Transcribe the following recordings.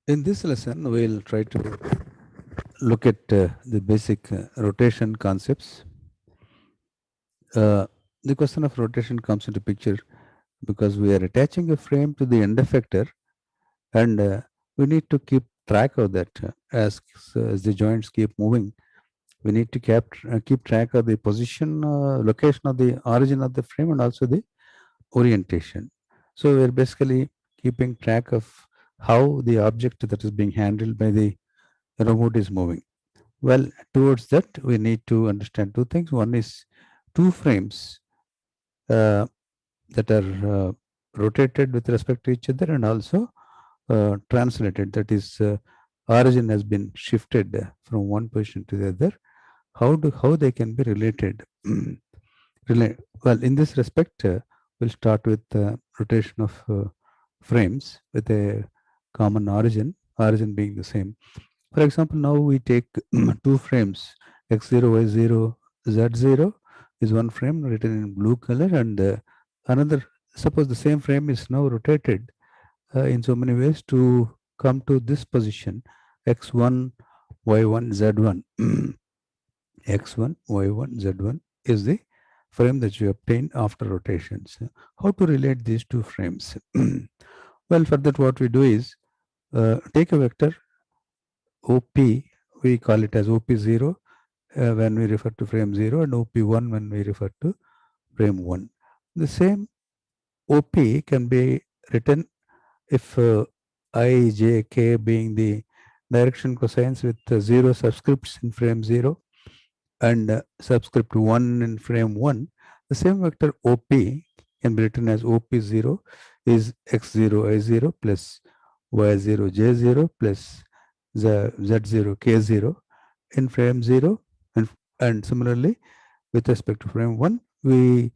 In this lesson, we'll try to look at the basic rotation concepts. The question of rotation comes into picture because we are attaching a frame to the end effector, and we need to keep track of that as the joints keep moving. We need to keep track of the position, location of the origin of the frame, and also the orientation. So we're basically keeping track of how the object that is being handled by the robot is moving. Well, towards that, we need to understand two things. One is two frames uh, that are rotated with respect to each other, and also translated. That is, origin has been shifted from one position to the other. How they can be related? Well, in this respect, we'll start with rotation of frames with a common origin. Origin being the same. For example, now we take two frames, x0, y0, z0 is one frame written in blue color, and another, suppose the same frame is now rotated in so many ways to come to this position, x1, y1, z1. x1, y1, z1 is the frame that you obtain after rotations. How to relate these two frames? Well, for that what we do is take a vector OP, we call it as OP0 when we refer to frame 0, and OP1 when we refer to frame 1. The same OP can be written if I, J, K being the direction cosines with 0 subscripts in frame 0 and subscript 1 in frame 1. The same vector OP can be written as OP0 is x0, I0 plus y0, j0 plus z0, k0 in frame 0, and similarly with respect to frame 1 we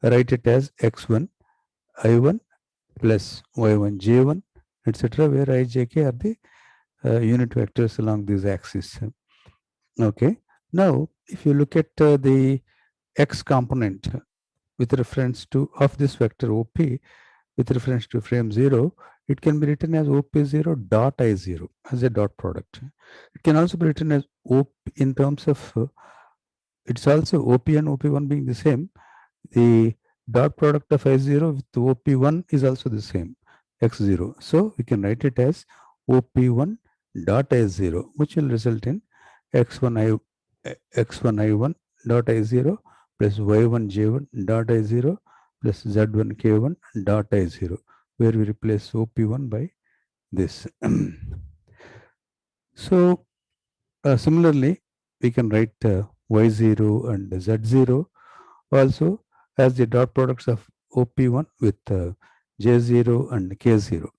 write it as x1 I1 plus y1 j1, etc., where I, j, k are the unit vectors along these axes. Okay, now if you look at the x component with reference to of this vector OP with reference to frame 0, it can be written as OP0 dot I0 as a dot product. It can also be written as OP in terms of, it's also OP and OP1 being the same. The dot product of I0 with OP1 is also the same, X0. So we can write it as OP1 dot I0, which will result in X1 I1 dot I0 plus Y1 J1 dot I0 plus Z1 K1 dot I0, where we replace OP1 by this. So similarly, we can write Y0 and Z0 also as the dot products of OP1 with J0 and K0.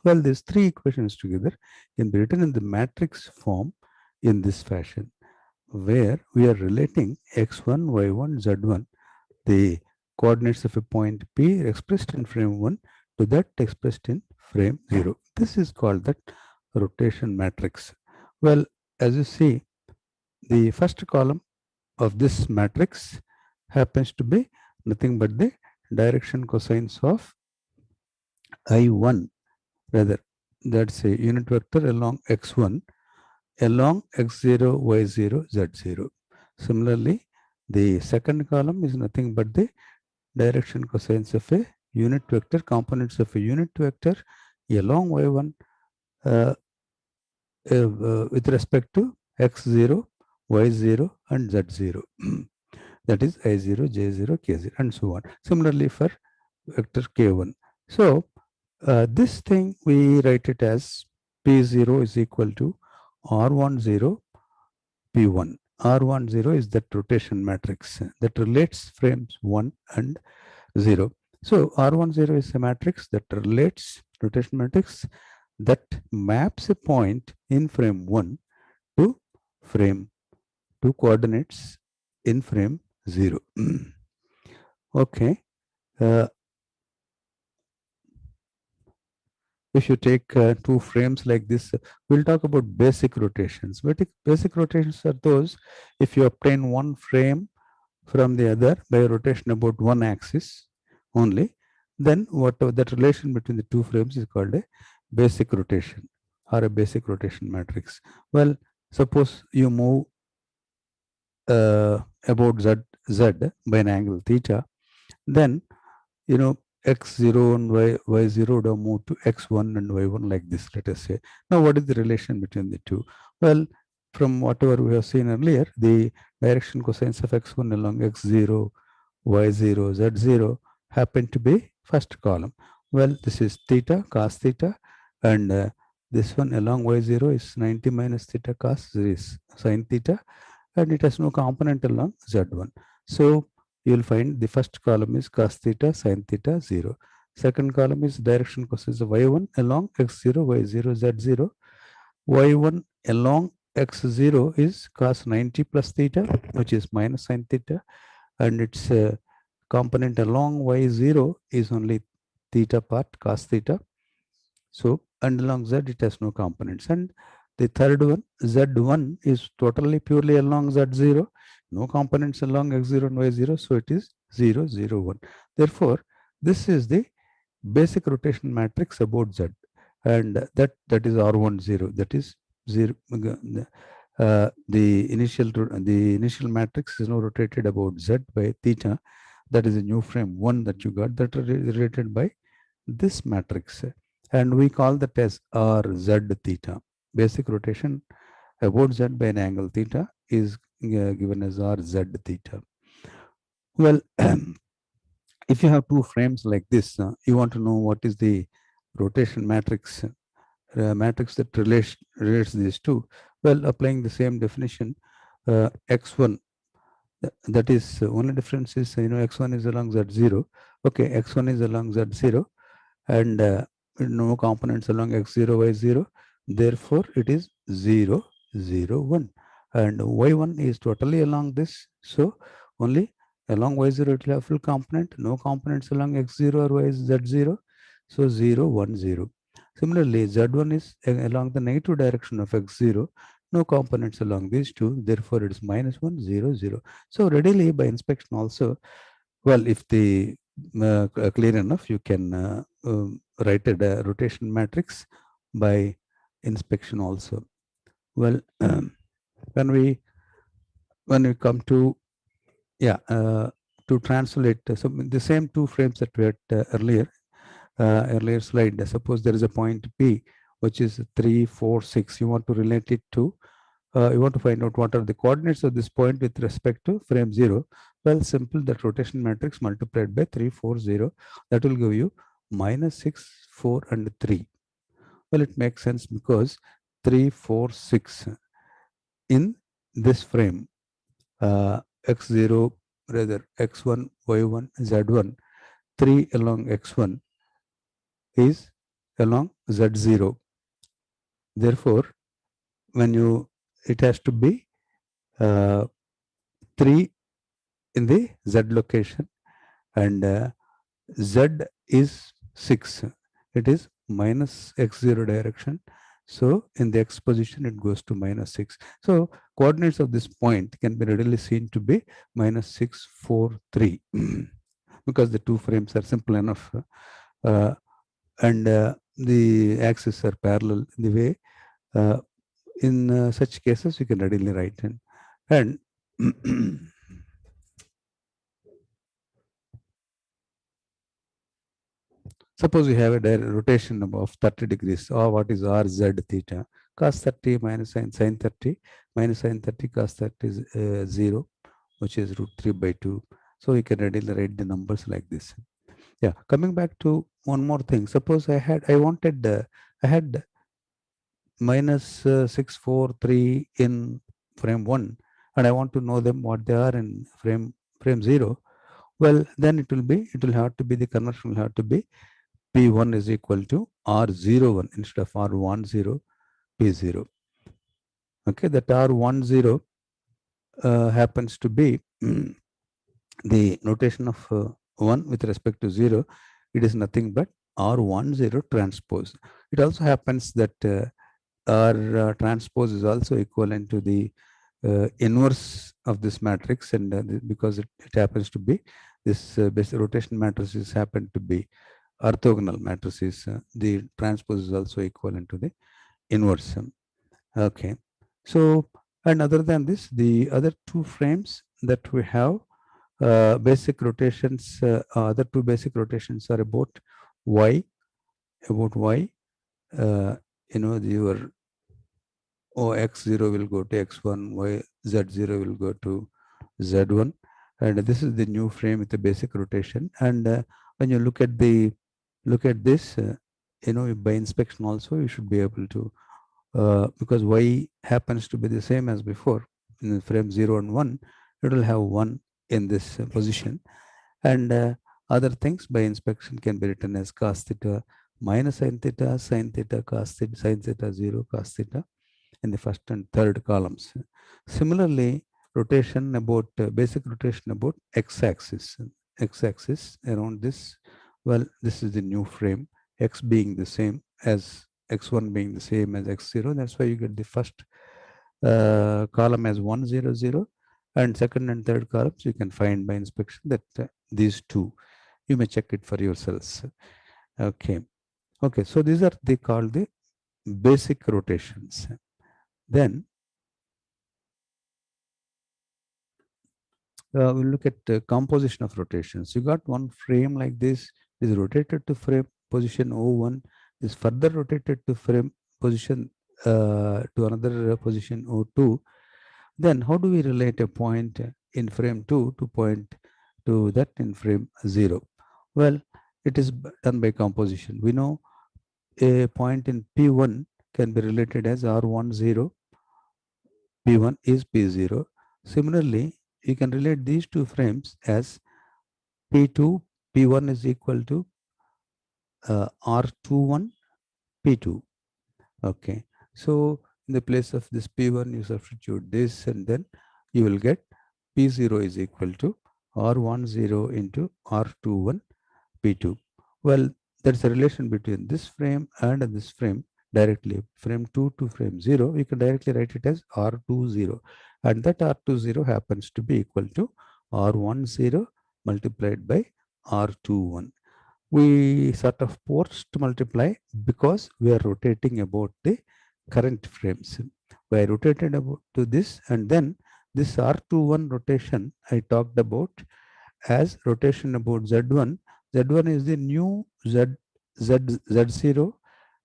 Well, these three equations together can be written in the matrix form in this fashion, where we are relating x1, y1, z1, the coordinates of a point P expressed in frame 1 to that expressed in frame 0. This is called the rotation matrix. Well, as you see, the first column of this matrix happens to be nothing but the direction cosines of I1, rather that's a unit vector along x1 along x0, y0, z0. Similarly, the second column is nothing but the direction cosines of a unit vector, components of a unit vector along y1 with respect to x0, y0, and z0. That is I0, J0, K0, and so on. Similarly for vector K1. So this thing we write it as P0 is equal to R10 P1. R10 is that rotation matrix that relates frames 1 and 0. So R10 is a matrix that relates rotation matrix that maps a point in frame 1 to frame 2 coordinates in frame 0. Okay. If you take two frames like this, we'll talk about basic rotations. Basic rotations are those if you obtain one frame from the other by rotation about one axis only, then whatever that relation between the two frames is called a basic rotation. or a basic rotation matrix? Well, suppose you move about z by an angle theta, then you know x0 and y0 would have moved to x1 and y1 like this, let us say. Now what is the relation between the two? Well, from whatever we have seen earlier, the direction cosines of x1 along x0, y0, z0 happen to be first column. Well, this is theta cos theta, and this one along y0 is 90 minus theta cos is sin theta, and it has no component along z1. So you will find the first column is cos theta sin theta 0. Second column is direction cosines of y1 along x0, y0, z0. y1 along x0 is cos 90 plus theta, which is minus sin theta, and its component along y0 is only theta part cos theta. So, and along z it has no components. And the third one, z1 is totally purely along z0, no components along x0 and y0, so it is 0, 0, 1. Therefore, this is the basic rotation matrix about z, and that is R10. That is 0. The initial matrix is now rotated about z by theta. That is a new frame 1 that you got, that is related by this matrix, and we call that as RZ theta. Basic rotation about z by an angle theta is given as RZ theta. Well, if you have two frames like this, you want to know what is the rotation matrix, matrix that relates these two. Well, applying the same definition, x1, that is only difference is, x1 is along z0. Okay, x1 is along z0, and no components along x0, y0. Therefore, it is 0, 0, 1. And y1 is totally along this. So, only along y0 it will have full component, no components along x0 or z0. So, 0, 1, 0. Similarly, z1 is along the negative direction of x0, no components along these two. Therefore, it is minus 1, 0, 0. So, readily by inspection also, well, if the clear enough, you can write a rotation matrix by inspection also. Well, when we come to to translate, so the same two frames that we had earlier slide. Suppose there is a point P which is 3, 4, 6. You want to relate it to. You want to find out what are the coordinates of this point with respect to frame 0. Well, simple, that rotation matrix multiplied by 3, 4, 0. That will give you minus 6, 4, and 3. Well, it makes sense because 3, 4, 6 in this frame, x0, rather x1, y1, z1, 3 along x1 is along z0. Therefore, when it has to be 3 in the z location, and z is 6. It is minus x0 direction. So in the x position, it goes to minus 6. So coordinates of this point can be readily seen to be minus 6, 4, 3 because the two frames are simple enough, and the axes are parallel in the way. In such cases, you can readily write in. And suppose you have a rotation of 30 degrees, or what is RZ theta? Cos 30 minus sin 30 minus sin 30 cos 30 is 0, which is root 3 by 2. So you can readily write the numbers like this. Yeah, coming back to one more thing. Suppose I had minus 6, 4, 3 in frame 1, and I want to know them what they are in frame 0. Well, then it will have to be, the conversion will have to be P1 is equal to R01 instead of R10 P0. Okay, that R10 happens to be the notation of 1 with respect to 0. It is nothing but R10 transpose. It also happens that R transpose is also equivalent to the inverse of this matrix, and because it happens to be this basic rotation matrices happen to be orthogonal matrices, the transpose is also equivalent to the inverse. Okay. So, and other than this, the other two frames that we have, basic rotations, other two basic rotations are y, about y, uh, your x0 will go to x1, z0 will go to z1, and this is the new frame with the basic rotation. And when you look at this, by inspection also you should be able to, because y happens to be the same as before in the frame 0 and 1, it will have 1 in this position. And other things by inspection can be written as cos theta minus sin theta, cos theta, sin theta 0, cos theta in the first and third columns. Similarly, rotation about basic rotation about x-axis, around this. Well, this is the new frame, x being the same as x1 being the same as x0. That's why you get the first column as 1, 0, 0, and second and third columns you can find by inspection that these two. You may check it for yourselves. Okay. Okay. So these are they called the basic rotations. Then we'll look at the composition of rotations. You got one frame like this is rotated to frame position O1, is further rotated to frame position to another position O2. Then how do we relate a point in frame 2 to point to that in frame 0? Well, it is done by composition. We know a point in P1 can be related as R10, P1 is P0. Similarly, you can relate these two frames as P2, P1 is equal to R21, P2. Okay. So in the place of this P1, you substitute this, and then you will get P0 is equal to R10 into R21, P2. Well, there's a relation between this frame and this frame directly. Frame 2 to frame 0, we can directly write it as R20. And that R20 happens to be equal to R10 multiplied by R21. We sort of forced to multiply because we are rotating about the current frames. We are rotated about to this, and then this R21 rotation I talked about as rotation about Z1. Z1 is the new Z0.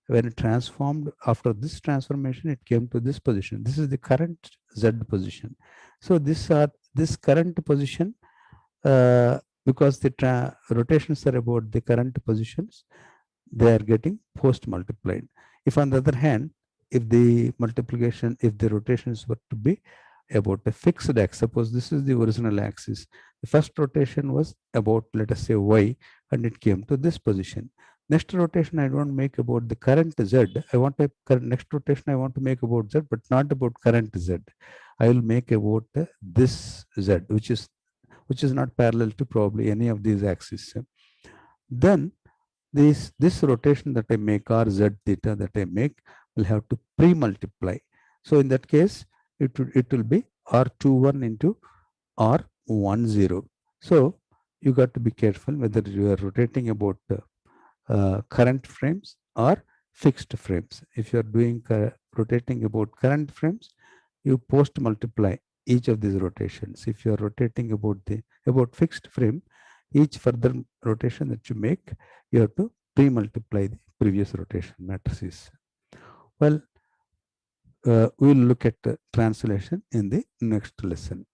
When it transformed after this transformation, it came to this position. This is the current Z position. So this current position, because the rotations are about the current positions, they are getting post multiplied. If on the other hand, if the multiplication, if the rotations were to be about a fixed axis, suppose this is the original axis, the first rotation was about, let us say, y, and it came to this position. Next rotation I don't make about the current z. I want a next rotation I want to make about z, but not about current z. I will make about this z, which is not parallel to probably any of these axes. Then this rotation that I make, or z theta that I make, will have to pre-multiply. So in that case, it will be R21 into R10. So you got to be careful whether you are rotating about current frames or fixed frames. If you are doing rotating about current frames, you post multiply each of these rotations. If you are rotating about fixed frame, each further rotation that you make, you have to pre-multiply the previous rotation matrices. Well, we'll look at translation in the next lesson.